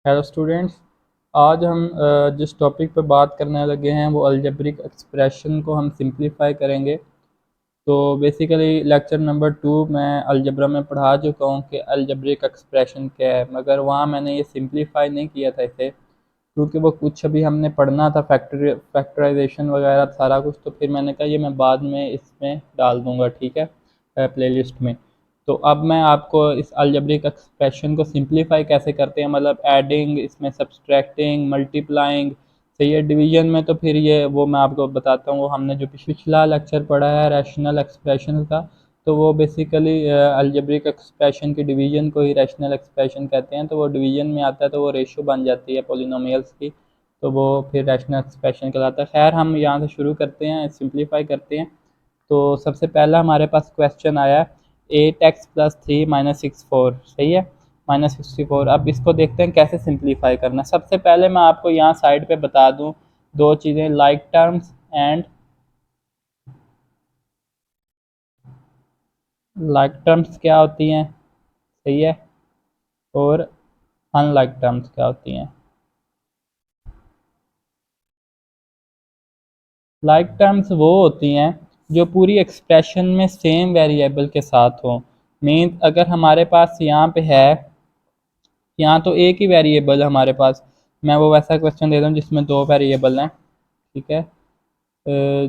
Hello students. आज हम जिस टॉपिक पर बात करने लगे हैं वो अलजेब्रिक एक्सप्रेशन को हम सिंप्लीफाई करेंगे। तो बेसिकली लेक्चर नंबर 2 मैं अलजब्रा में पढ़ा चुका हूँ कि अलजेब्रिक एक्सप्रेशन क्या है, मगर वहाँ मैंने ये सिंप्लीफाई नहीं किया था इसे, क्योंकि वो कुछ अभी हमने पढ़ना था फैक्टराइजेशन वगैरह सारा कुछ। तो फिर मैंने कहा ये मैं बाद में इसमें डाल दूँगा, ठीक है, प्लेलिस्ट में। तो अब मैं आपको इस अलजेब्रिक एक्सप्रेशन को सिंप्लीफाई कैसे करते हैं, मतलब एडिंग, इसमें सब्सट्रैक्टिंग, मल्टीप्लाइंग, सही है, डिवीजन में, तो फिर ये वो मैं आपको बताता हूँ। वो हमने जो पिछला लेक्चर पढ़ा है रैशनल एक्सप्रेशन का, तो वो बेसिकली अलजेब्रिक एक्सप्रेशन की डिवीजन को ही रैशनल एक्सप्रेशन कहते हैं। तो वो डिवीजन में आता है तो वो रेशो बन जाती है पॉलिनोमियल्स की, तो वो फिर रैशनल एक्सप्रेशन कहलाता है। खैर, हम यहाँ से शुरू करते हैं, सिंप्लीफाई करते हैं। तो सबसे पहला हमारे पास क्वेश्चन आया 8x+3 - 64, सही है, -64। अब इसको देखते हैं कैसे सिंप्लीफाई करना। सबसे पहले मैं आपको यहाँ साइड पे बता दूँ दो चीज़ें, like terms and like terms क्या होती हैं, सही है, और अनलाइक टर्म्स क्या होती हैं। लाइक टर्म्स वो होती हैं जो पूरी एक्सप्रेशन में सेम वेरिएबल के साथ हो। मीन्स अगर हमारे पास यहाँ पे है, यहाँ तो एक ही वेरिएबल है हमारे पास, मैं वो वैसा क्वेश्चन दे रहा हूँ जिसमें दो वेरिएबल हैं, ठीक है।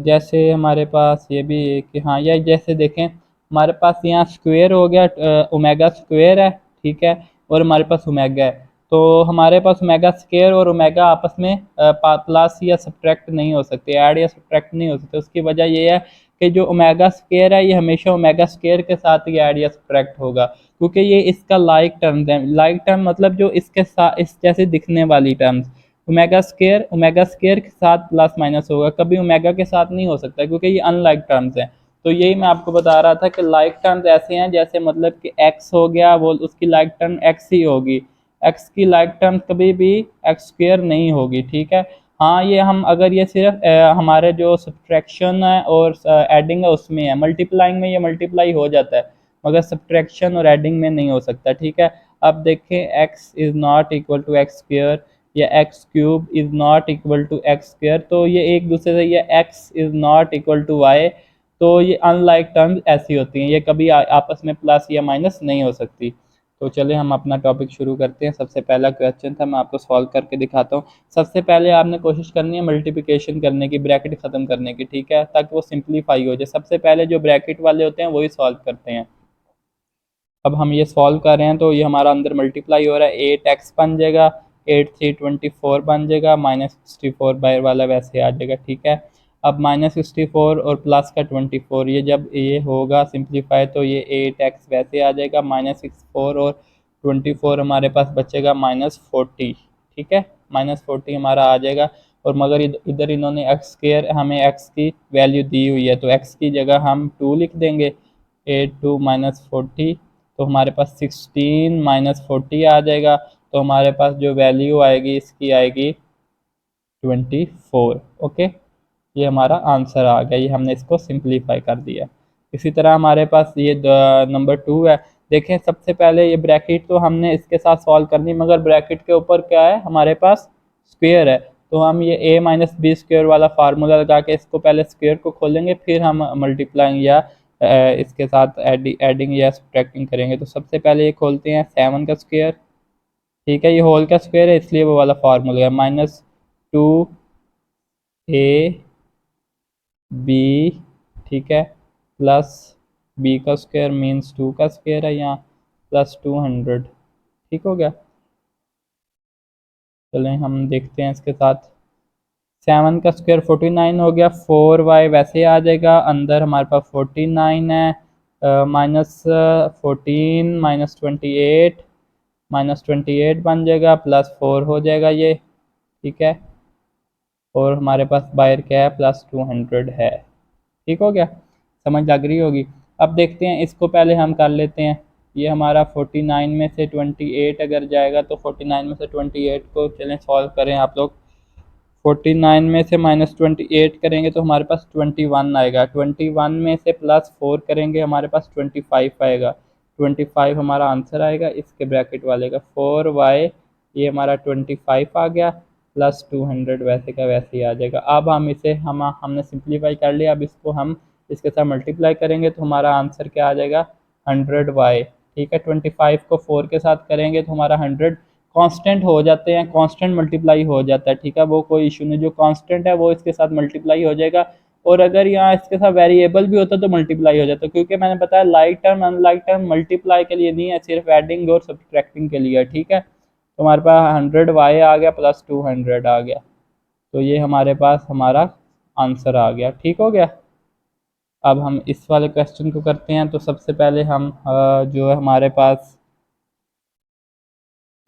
जैसे हमारे पास ये भी एक, हाँ, या जैसे देखें हमारे पास यहाँ स्क्वेयर हो गया, ओमेगा स्क्वेयर है, ठीक है, और हमारे पास ओमेगा है। तो हमारे पास ओमेगा स्क्वेयर और ओमेगा आपस में प्लस या सब्ट्रैक्ट नहीं हो सकते, ऐड या सब्ट्रैक्ट नहीं हो सकते। उसकी वजह ये है कि जो ओमेगा स्क्वेयर है ये हमेशा ओमेगा स्क्वेयर के साथ ही ऐड या सब्ट्रैक्ट होगा, क्योंकि ये इसका लाइक टर्म्स है। लाइक टर्म मतलब जो इसके साथ इस जैसे दिखने वाली टर्म्स। ओमेगा स्केयर के साथ प्लस माइनस होगा, कभी ओमेगा के साथ नहीं हो सकता, क्योंकि ये अनलाइक टर्म्स हैं। तो यही मैं आपको बता रहा था कि लाइक टर्म्स ऐसे हैं जैसे, मतलब कि एक्स हो गया, वो उसकी लाइक टर्म एक्स ही होगी। एक्स की लाइक टर्म कभी भी एक्स स्क्वेयर नहीं होगी, ठीक है। हाँ, ये हम अगर ये सिर्फ हमारे जो सब्ट्रैक्शन है और एडिंग है उसमें है, मल्टीप्लाइंग में ये मल्टीप्लाई हो जाता है, मगर सब्ट्रैक्शन और एडिंग में नहीं हो सकता, ठीक है। अब देखें, X is not equal to X square या X cube is not equal to X square, तो ये एक दूसरे से, ये X is not equal to Y, तो ये अनलाइक टर्म्स ऐसी होती हैं, ये कभी आपस में प्लस या माइनस नहीं हो सकती। तो चलिए हम अपना टॉपिक शुरू करते हैं। सबसे पहला क्वेश्चन था, मैं आपको सॉल्व करके दिखाता हूँ। सबसे पहले आपने कोशिश करनी है मल्टीप्लिकेशन करने की, ब्रैकेट ख़त्म करने की, ठीक है, ताकि वो सिंप्लीफाई हो जाए। सबसे पहले जो ब्रैकेट वाले होते हैं वही सॉल्व करते हैं। अब हम ये सॉल्व कर रहे हैं तो ये हमारा अंदर मल्टीप्लाई हो रहा है, 8x बन जाएगा, 8×3 = 24 बन जाएगा, -64 बाहर वाला वैसे आ जाएगा, ठीक है। अब -64 और प्लस का 24, ये जब ये होगा सिंप्लीफाई तो ये 8x वैसे आ जाएगा, -64 और 24 हमारे पास बचेगा -40, ठीक है, -40 हमारा आ जाएगा। और मगर इधर इन्होंने एक्स स्क्वायर, हमें एक्स की वैल्यू दी हुई है, तो एक्स की जगह हम 2 लिख देंगे, 8×2 -40, तो हमारे पास 16 - 40 आ जाएगा। तो हमारे पास जो वैल्यू आएगी इसकी आएगी 24, ओके। ये हमारा आंसर आ गया, ये हमने इसको सिंप्लीफाई कर दिया। इसी तरह हमारे पास ये नंबर 2 है। देखें, सबसे पहले ये ब्रैकेट तो हमने इसके साथ सॉल्व करनी, मगर ब्रैकेट के ऊपर क्या है हमारे पास, स्क्वेयर है। तो हम ये a - b² वाला फार्मूला लगा के इसको पहले स्क्वेयर को खोलेंगे, फिर हम मल्टीप्लाइंग या इसके साथ एडिंग या सब्ट्रैक्टिंग करेंगे। तो सबसे पहले ये खोलते हैं 7 का स्क्वेयर, ठीक है, ये होल का स्क्वेयर है इसलिए वो वाला फार्मूला है, -2ab, ठीक है, प्लस b का स्क्वायर मीन्स 2 का स्क्वायर है यहाँ, प्लस 200, ठीक हो गया। चलें हम देखते हैं इसके साथ, 7 का स्क्वायर 49 हो गया, 4y वैसे आ जाएगा, अंदर हमारे पास 49 है, -14 -28 बन जाएगा, +4 हो जाएगा ये, ठीक है। और हमारे पास बाहर क्या है, +200 है, ठीक हो गया, समझ लग रही होगी। अब देखते हैं इसको, पहले हम कर लेते हैं। ये हमारा 49 में से 28 अगर जाएगा तो 49 में से 28 को चलें सॉल्व करें आप लोग। 49 में से -28 करेंगे तो हमारे पास 21 आएगा, 21 में से +4 करेंगे हमारे पास 25 आएगा, 25 हमारा आंसर आएगा इसके ब्रैकेट वाले का। 4y ये हमारा 25 आ गया प्लस 200 वैसे का वैसे ही आ जाएगा। अब हम इसे हमने सिंप्लीफाई कर लिया। अब इसको हम इसके साथ मल्टीप्लाई करेंगे तो हमारा आंसर क्या आ जाएगा 100y। ठीक है, 25 को 4 के साथ करेंगे तो हमारा 100 कांस्टेंट हो जाते हैं, कांस्टेंट मल्टीप्लाई हो जाता है। ठीक है, वो कोई इशू नहीं, जो कांस्टेंट है वो इसके साथ मल्टीप्लाई हो जाएगा। और अगर यहाँ इसके साथ वेरिएबल भी होता तो मल्टीप्लाई हो जाता, क्योंकि मैंने बताया like term unlike term multiply के लिए नहीं है, सिर्फ एडिंग और सब्ट्रैक्टिंग के लिए। ठीक है, तो हमारे पास 100y आ गया प्लस 200 आ गया, तो ये हमारे पास हमारा आंसर आ गया। ठीक हो गया। अब हम इस वाले क्वेश्चन को करते हैं। तो सबसे पहले हम जो है हमारे पास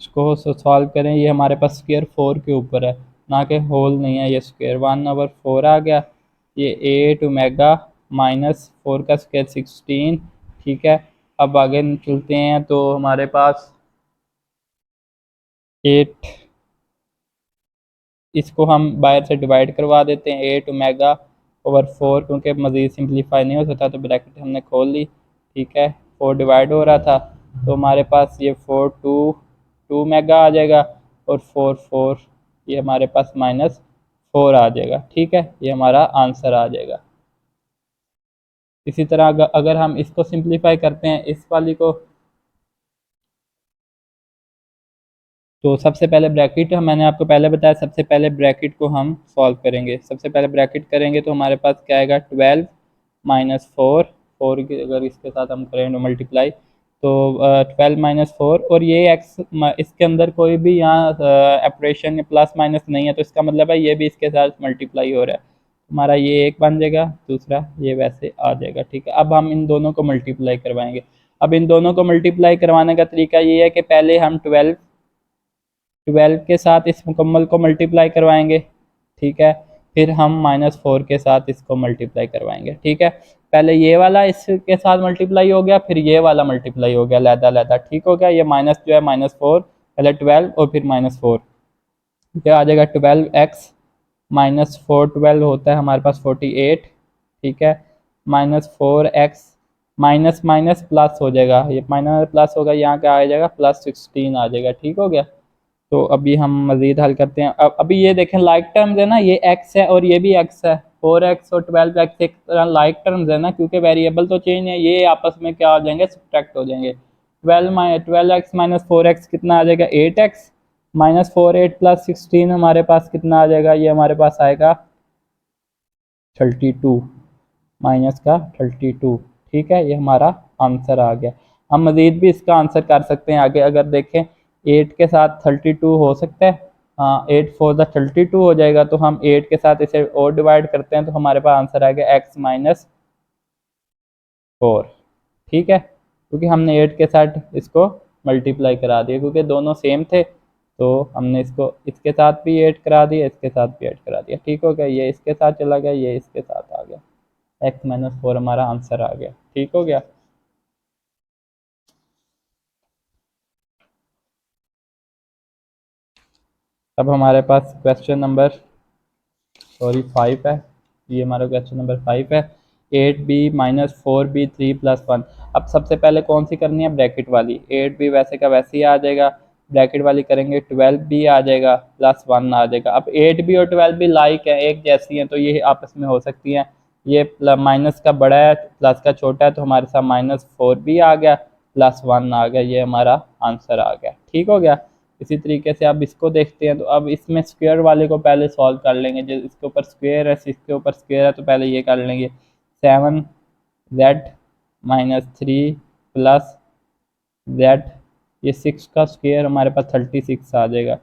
इसको सॉल्व करें। ये हमारे पास स्क्वायर 4 के ऊपर है, ना कि होल नहीं है, ये स्क्वायर 1/4 आ गया। ये 8 ओमेगा माइनस 4 का स्क्वायर 16। ठीक है, अब आगे चलते हैं तो हमारे पास 8, इसको हम बाहर से डिवाइड करवा देते हैं 8 ओमेगा/4, क्योंकि मज़ीद सिंप्लीफाई नहीं हो सकता तो ब्रैकेट हमने खोल ली। ठीक है, 4 डिवाइड हो रहा था तो हमारे पास ये 2 मेगा आ जाएगा और 4 ये हमारे पास -4 आ जाएगा। ठीक है, ये हमारा आंसर आ जाएगा। इसी तरह अगर हम इसको सिंप्लीफाई करते हैं इस वाली को, तो सबसे पहले ब्रैकेट मैंने आपको पहले बताया, सबसे पहले ब्रैकेट को हम सॉल्व करेंगे। सबसे पहले ब्रैकेट करेंगे तो हमारे पास क्या आएगा 12 माइनस 4 की अगर इसके साथ हम करें मल्टीप्लाई तो 12 -4, और ये एक्स इसके अंदर कोई भी यहाँ ऑपरेशन प्लस माइनस नहीं है, तो इसका मतलब है ये भी इसके साथ मल्टीप्लाई हो रहा है। हमारा ये एक बन जाएगा, दूसरा ये वैसे आ जाएगा। ठीक है, अब हम इन दोनों को मल्टीप्लाई करवाएंगे। अब इन दोनों को मल्टीप्लाई करवाने का तरीका ये है कि पहले हम 12 के साथ इस मुकम्मल को मल्टीप्लाई करवाएंगे। ठीक है, फिर हम -4 के साथ इसको मल्टीप्लाई करवाएंगे। ठीक है, पहले ये वाला इसके साथ मल्टीप्लाई हो गया, फिर ये वाला मल्टीप्लाई हो गया लहदा लहदा। ठीक हो गया, ये माइनस जो है -4, पहले 12 और फिर -4, क्या आ जाएगा 12x -4, 12 होता है हमारे पास 48। ठीक है, -4x माइनस माइनस प्लस हो जाएगा, ये माइनस प्लस होगा, यहाँ क्या आ जाएगा +16 आ जाएगा। ठीक हो गया। तो अभी हम मज़ीद हल करते हैं। अब अभी ये देखें लाइक टर्म्स है ना, ये x है और ये भी x है, 4x और 12x एक तरह लाइक टर्म्स है ना, क्योंकि वेरिएबल तो चेंज है, ये आपस में क्या हो जाएंगे सब्ट्रैक्ट हो जाएंगे। 12x माइनस 4x कितना आ जाएगा 8x, -4 8 + 16 हमारे पास कितना आ जाएगा, ये हमारे पास आएगा 32, माइनस का 32। ठीक है, ये हमारा आंसर आ गया। हम मज़ीद भी इसका आंसर कर सकते हैं आगे, अगर देखें 8 के साथ 32 हो सकता है, हाँ 8 4 द 32 हो जाएगा, तो हम 8 के साथ इसे और डिवाइड करते हैं तो हमारे पास आंसर आ गया x -4। ठीक है, क्योंकि हमने 8 के साथ इसको मल्टीप्लाई करा दिया, क्योंकि दोनों सेम थे तो हमने इसको इसके साथ भी 8 करा दिया, इसके साथ भी 8 करा दिया। ठीक हो गया, ये इसके साथ चला गया, ये इसके साथ आ गया, x -4 हमारा आंसर आ गया। ठीक हो गया। अब हमारे पास क्वेश्चन नंबर 5 है, ये हमारा क्वेश्चन नंबर 5 है। 8b -4b 3 + 1। अब सबसे पहले कौन सी करनी है ब्रैकेट वाली, 8b वैसे का वैसे ही आ जाएगा, ब्रैकेट वाली करेंगे 12b आ जाएगा +1 आ जाएगा। अब 8b और 12b लाइक है, एक जैसी हैं, तो ये आपस में हो सकती हैं। ये माइनस का बड़ा है प्लस का छोटा है, तो हमारे साथ -4b आ गया +1 आ गया, ये हमारा आंसर आ गया। ठीक हो गया। इसी तरीके से अब इसको देखते हैं, तो अब इसमें स्क्वायर वाले को पहले सॉल्व कर लेंगे। जो इसके ऊपर स्क्वायर है, इसके ऊपर स्क्वायर है, तो पहले ये कर लेंगे 7z -3 + z, ये 6 का स्क्वायर हमारे पास 36 आ जाएगा,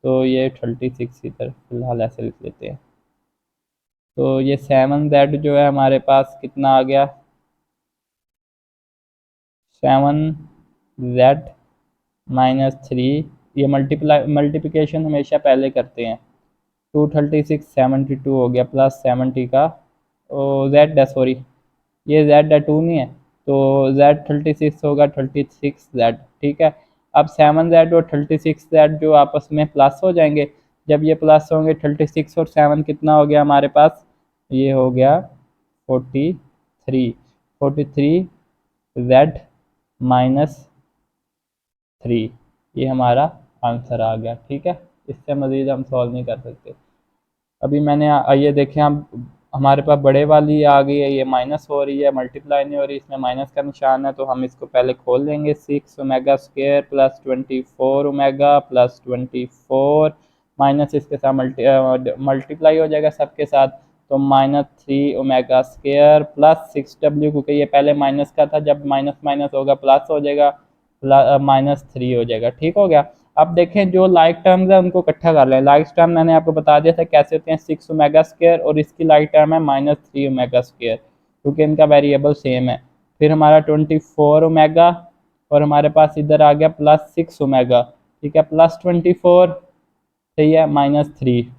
तो ये 36 इधर फिलहाल ऐसे लिख लेते हैं। तो ये 7z जो है हमारे पास कितना आ गया 7z -3, ये मल्टीप्लिकेशन हमेशा पहले करते हैं। 236 72 हो गया प्लस 70 का जेड है, सॉरी ये जेड है 2 नहीं है, तो जेड 36 होगा 36 जेड। ठीक है, अब 7 जेड और 36 जेड जो आपस में प्लस हो जाएंगे, जब ये प्लस होंगे 36 और 7 कितना हो गया हमारे पास, ये हो गया 43 जेड -3, ये हमारा आंसर आ गया। ठीक है, इससे मज़ीद हम सॉल्व नहीं कर सकते। अभी मैंने ये देखें, हम हमारे पास बड़े वाली आ गई है, ये माइनस हो रही है, मल्टीप्लाई नहीं हो रही, इसमें माइनस का निशान है, तो हम इसको पहले खोल लेंगे। 6 omega square plus 24 omega plus 24 minus इसके साथ मल्टीप्लाई हो जाएगा सबके साथ, तो -3 ओमेगा स्क्वायर प्लस 6w, क्योंकि ये पहले माइनस का था, जब माइनस माइनस होगा प्लस हो जाएगा, -3 हो जाएगा। ठीक हो गया। अब देखें जो लाइक टर्म्स है उनको इकट्ठा कर लें। लाइक टर्म मैंने आपको बता दिया था कैसे होते हैं, 6 ओमेगा स्क्वायर और इसकी लाइक टर्म है -3 ओमेगा स्क्वायर, क्योंकि इनका वेरिएबल सेम है। फिर हमारा 24 ओमेगा और हमारे पास इधर आ गया +6 ओमेगा। ठीक है, +24 सही है, -3।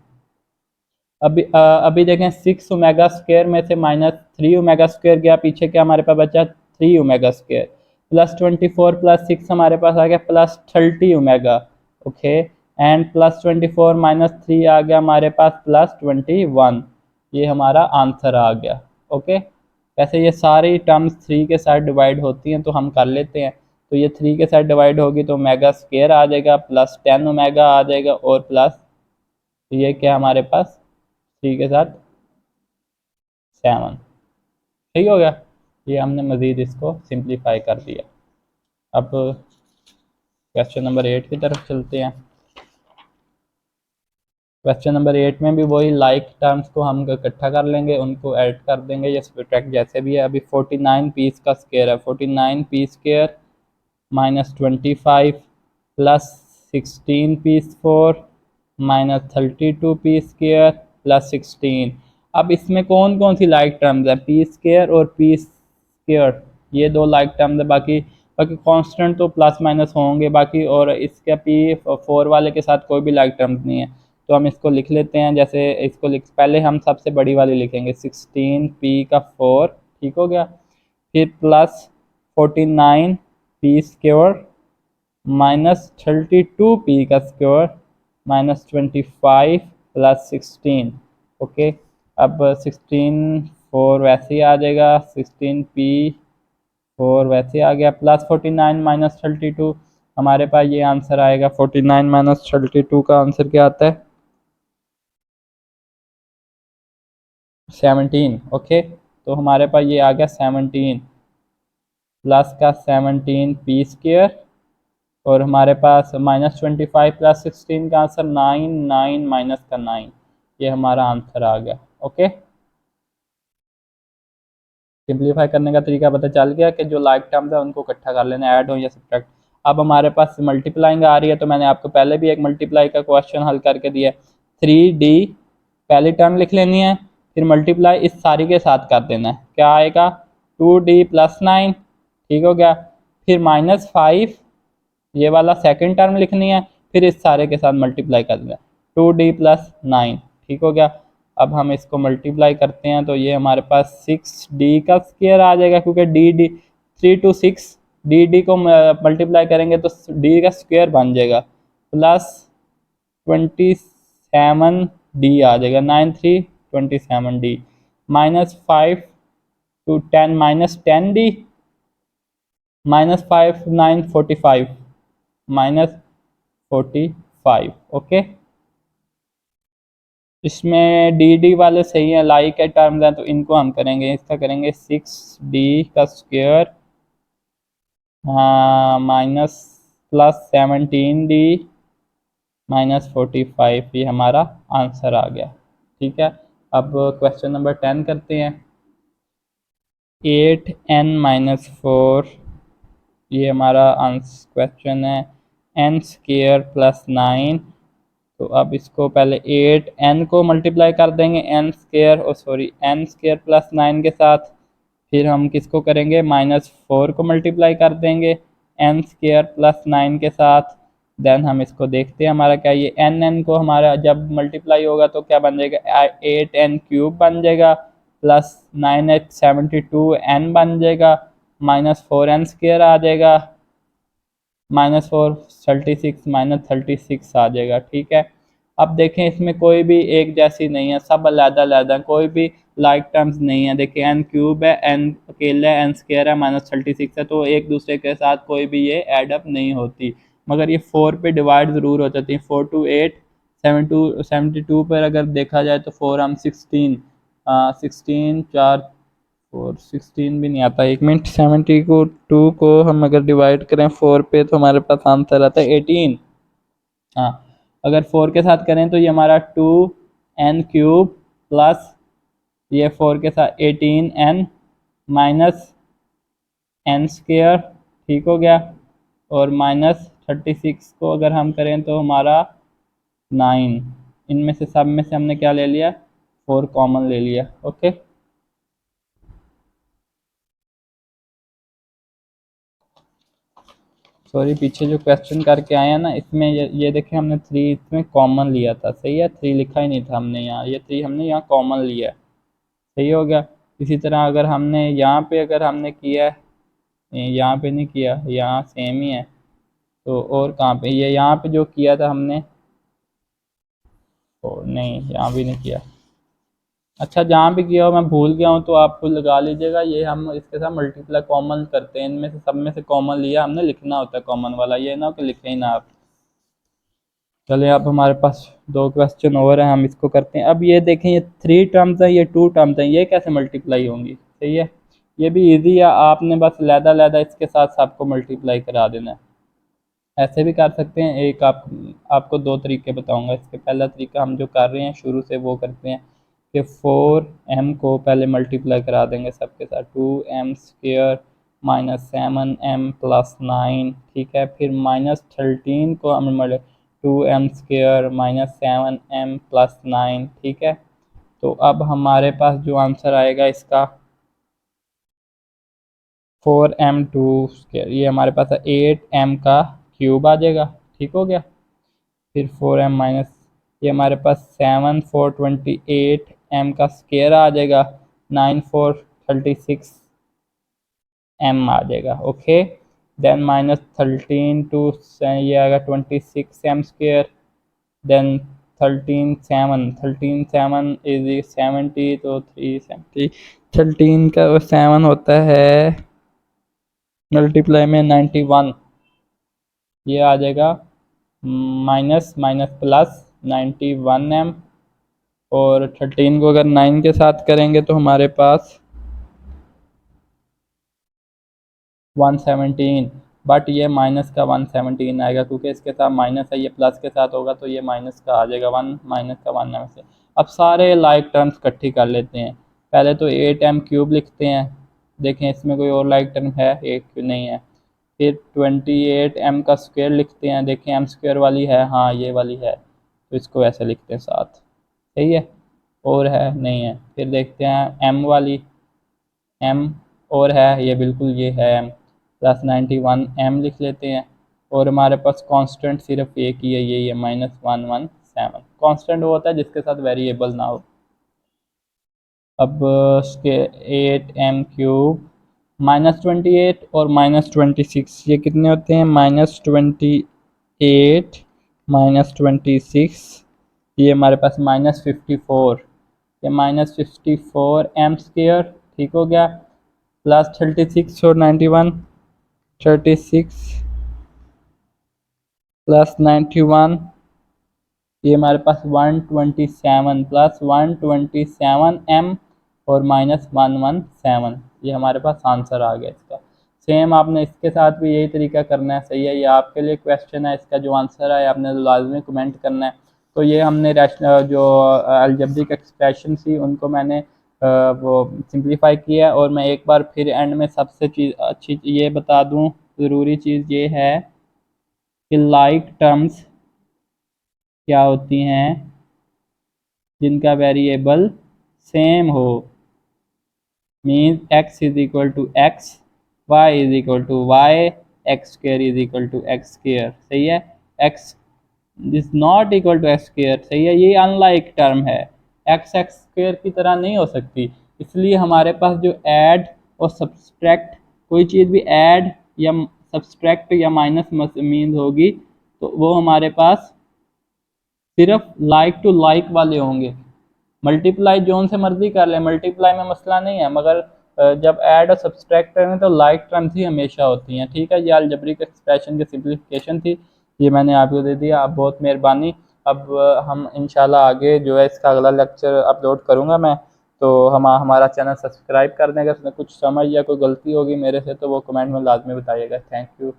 अभी देखें 6 ओमेगा स्क्वायर में से -3 ओमेगा स्क्वायर गया, पीछे क्या हमारे पास बचा 3 ओमेगा स्क्वायर, +24 +6 हमारे पास आ गया +30 ओमेगा। ओके, एंड +24 -3 आ गया हमारे पास +21। ये हमारा आंसर आ गया। ओके, वैसे ये सारी टर्म्स 3 के साथ डिवाइड होती हैं, तो हम कर लेते हैं। तो ये 3 के साथ डिवाइड होगी तो ओमेगा स्क्वायर आ जाएगा, +10 ओमेगा आ जाएगा, और प्लस ये क्या हमारे पास 3 के साथ 7। ठीक हो गया। ये हमने मज़ीद इसको सिंप्लीफाई कर दिया। अब क्वेश्चन नंबर 8 की तरफ चलते हैं। क्वेश्चन नंबर 8 में भी वही लाइक टर्म्स को हम इकट्ठा कर लेंगे, उनको ऐड कर देंगे या सब्ट्रैक्ट जैसे भी है। अभी 49 पीस का स्क्वायर है, 49 P square -25 +16 P square -32 P square +16। अब इसमें कौन कौन सी लाइक टर्म्स है, पी स्क्वायर और पी स्क्वायर, ये दो लाइक टर्म्स है। बाकी बाकी कांस्टेंट तो प्लस माइनस होंगे बाकी, और इसके P4 वाले के साथ कोई भी लाइक टर्म्स नहीं है, तो हम इसको लिख लेते हैं। जैसे इसको पहले हम सबसे बड़ी वाली लिखेंगे 16p4। ठीक हो गया। फिर +49p स्क्वायर -32p का स्क्वायर -25 +16। ओके, अब 16 वैसे ही आ जाएगा, 16p4 वैसे आ गया, +49 -32 हमारे पास ये आंसर आएगा। 49 -32 का आंसर क्या आता है, 17। ओके, तो हमारे पास ये आ गया 17 प्लस का 17p स्क्वायर, और हमारे पास -25 +16 का आंसर 9, 9 माइनस का 9, ये हमारा आंसर आ गया। ओके, सिंप्लीफाई करने का तरीका पता चल गया कि जो लाइक टर्म्स है उनको इकट्ठा कर लेना, ऐड हो या सब्ट्रैक्ट। अब हमारे पास मल्टीप्लाइंग आ रही है, तो मैंने आपको पहले भी एक मल्टीप्लाई का क्वेश्चन हल करके दिया है। 3d पहली टर्म लिख लेनी है, फिर मल्टीप्लाई इस सारी के साथ कर देना है, क्या आएगा 2d + 9। ठीक हो गया। फिर -5 ये वाला सेकंड टर्म लिखनी है, फिर इस सारे के साथ मल्टीप्लाई कर देना, 2d + 9। ठीक हो गया। अब हम इसको मल्टीप्लाई करते हैं, तो ये हमारे पास 6d का स्क्वायर आ जाएगा, क्योंकि डी डी 3 to 6 डी को मल्टीप्लाई करेंगे तो d का स्क्वायर बन जाएगा, +27d आ जाएगा, 9 3 27d, -5 to 10 -10d, -5 9 45 -45। ओके, इसमें डी वाले सही है, लाइक के टर्म्स हैं, तो इनको हम करेंगे, इसका करेंगे 6d का स्क्वायर माइनस +17d -45, ये हमारा आंसर आ गया। ठीक है, अब क्वेश्चन नंबर 10 करते हैं। 8n-4 ये हमारा क्वेश्चन है, n² + 9। तो अब इसको पहले 8n को मल्टीप्लाई कर देंगे n² + 9 के साथ, फिर हम किसको करेंगे -4 को मल्टीप्लाई कर देंगे n² + 9 के साथ। देन हम इसको देखते हैं हमारा क्या, ये n को हमारा जब मल्टीप्लाई होगा तो क्या बन जाएगा 8n³ बन जाएगा, +9 72n बन जाएगा, -4n² आ जाएगा, -4 36 -36 आ जाएगा। ठीक है, अब देखें इसमें कोई भी एक जैसी नहीं है, सब अलग-अलग, कोई भी लाइक टर्म्स नहीं है। देखिए n³ है, n अकेला है, n² है, -36 है, तो एक दूसरे के साथ कोई भी ये एडअप नहीं होती। मगर ये 4 पे डिवाइड ज़रूर हो जाती हैं। 4 टू 8 72 पर अगर देखा जाए तो 4 हम 16 16 4 4 16 भी नहीं आता, 1 मिनट। 72 को हम अगर डिवाइड करें 4 पे तो हमारे पास आंसर आता है 18। हाँ, अगर 4 के साथ करें तो ये हमारा 2n³ प्लस ये 4 के साथ 18n माइनस n², ठीक हो गया। और माइनस 36 को अगर हम करें तो हमारा 9। इनमें से सब में से हमने क्या ले लिया, 4 कॉमन ले लिया। ओके, सॉरी, पीछे जो क्वेश्चन करके आए हैं ना, इसमें ये देखें हमने 3 इसमें कॉमन लिया था, सही है। 3 लिखा ही नहीं था हमने यहाँ, ये 3 हमने यहाँ कॉमन लिया है, सही हो गया। इसी तरह अगर हमने यहाँ पे अगर हमने किया है, यहाँ पे नहीं किया, यहाँ सेम ही है, तो और कहाँ पे, ये यहाँ पे जो किया था हमने, और नहीं यहाँ भी नहीं किया। अच्छा, जहाँ भी किया हो मैं भूल गया हूँ तो आप खुद लगा लीजिएगा। ये हम इसके साथ मल्टीप्लाई कॉमन करते हैं, इनमें से सब में से कॉमन लिया हमने, लिखना होता है कॉमन वाला, ये ना हो कि लिखे ही ना आप। चलिए, अब हमारे पास 2 क्वेश्चन और हैं, हम इसको करते हैं। अब ये देखें, ये 3 टर्म्स हैं, ये 2 टर्म्स हैं, ये कैसे मल्टीप्लाई होंगी, सही है। ये भी ईजी है, आपने बस लहदा इसके साथ सबको मल्टीप्लाई करा देना है। ऐसे भी कर सकते हैं, एक आपको 2 तरीके बताऊंगा इसके। पहला तरीका हम जो कर रहे हैं शुरू से वो करते हैं कि 4m को पहले मल्टीप्लाई करा देंगे सबके साथ, 2m² माइनस 7m प्लस 9, ठीक है। फिर -13 को हम 2m² माइनस 7m प्लस 9, ठीक है। तो अब हमारे पास जो आंसर आएगा इसका 4m², ये हमारे पास 8m का क्यूब आ जाएगा, ठीक हो गया। फिर 4m माइनस, ये हमारे पास 7 4 28 m का स्क्वायर आ जाएगा, 9 4 36 m आ जाएगा। ओके, देन -13 टू ये आएगा 26 m², देन 13 7 इज 70, तो 370, 13 का 7 होता है मल्टीप्लाई में 91, ये आ जाएगा माइनस माइनस प्लस 91m। और 13 को अगर 9 के साथ करेंगे तो हमारे पास 117, बट ये माइनस का 117 आएगा क्योंकि इसके साथ माइनस है, ये प्लस के साथ होगा तो ये माइनस का आ जाएगा 1, माइनस का 1 में से। अब सारे लाइक टर्म्स इकट्ठी कर लेते हैं। पहले तो 8m³ लिखते हैं, देखें इसमें कोई और लाइक टर्म है, एक नहीं है। फिर 28m का स्क्वायर लिखते हैं, देखें m² वाली है, हाँ ये वाली है, तो इसको ऐसे लिखते हैं साथ, सही है। और है, नहीं है। फिर देखते हैं m वाली, m और है, ये बिल्कुल ये है m प्लस 91m लिख लेते हैं। और हमारे पास कांस्टेंट सिर्फ एक ही है, यही है -117। कांस्टेंट वो होता है जिसके साथ वेरिएबल ना हो। अब उसके 8m³ -28 और -26, ये कितने होते हैं, -28 -26, ये हमारे पास -54, ये -54m², ठीक हो गया। प्लस 36 और 91, 36 प्लस 91, ये हमारे पास 127 प्लस 127m और -117, ये हमारे पास आंसर आ गया इसका। सेम आपने इसके साथ भी यही तरीका करना है, सही है। ये आपके लिए क्वेश्चन है, इसका जो आंसर है आपने लाजमी कमेंट करना है। तो ये हमने जो अलजेब्रिक एक्सप्रेशन थी उनको मैंने वो सिंप्लीफाई किया। और मैं एक बार फिर एंड में सबसे अच्छी ये बता दूं, ज़रूरी चीज़ ये है कि लाइक टर्म्स क्या होती हैं, जिनका वेरिएबल सेम हो, means x is equal to x, y is equal to y, x² is equal to x², सही है। x is not equal to x², सही है, ये अनलाइक टर्म है, x² की तरह नहीं हो सकती। इसलिए हमारे पास जो ऐड और सब्सट्रैक्ट, कोई चीज़ भी ऐड या सब्सट्रैक्ट या माइनस मीन्स होगी तो वो हमारे पास सिर्फ लाइक टू लाइक वाले होंगे। मल्टीप्लाई जोन से मर्जी कर ले, मल्टीप्लाई में मसला नहीं है, मगर जब ऐड और सब्सट्रैक्ट करें तो लाइक टर्म्स ही हमेशा होती हैं, ठीक है। ये अलजेब्रिक एक्सप्रेशन की सिंप्लीफिकेशन थी। ये मैंने आपको दे दिया, आप बहुत मेहरबानी। अब हम इंशाल्लाह आगे जो है इसका अगला लेक्चर अपलोड करूँगा मैं। तो हमारा चैनल सब्सक्राइब कर दें। अगर इसमें कुछ समझ या कोई गलती होगी मेरे से तो वो कमेंट में लाजमी बताइएगा। Thank you.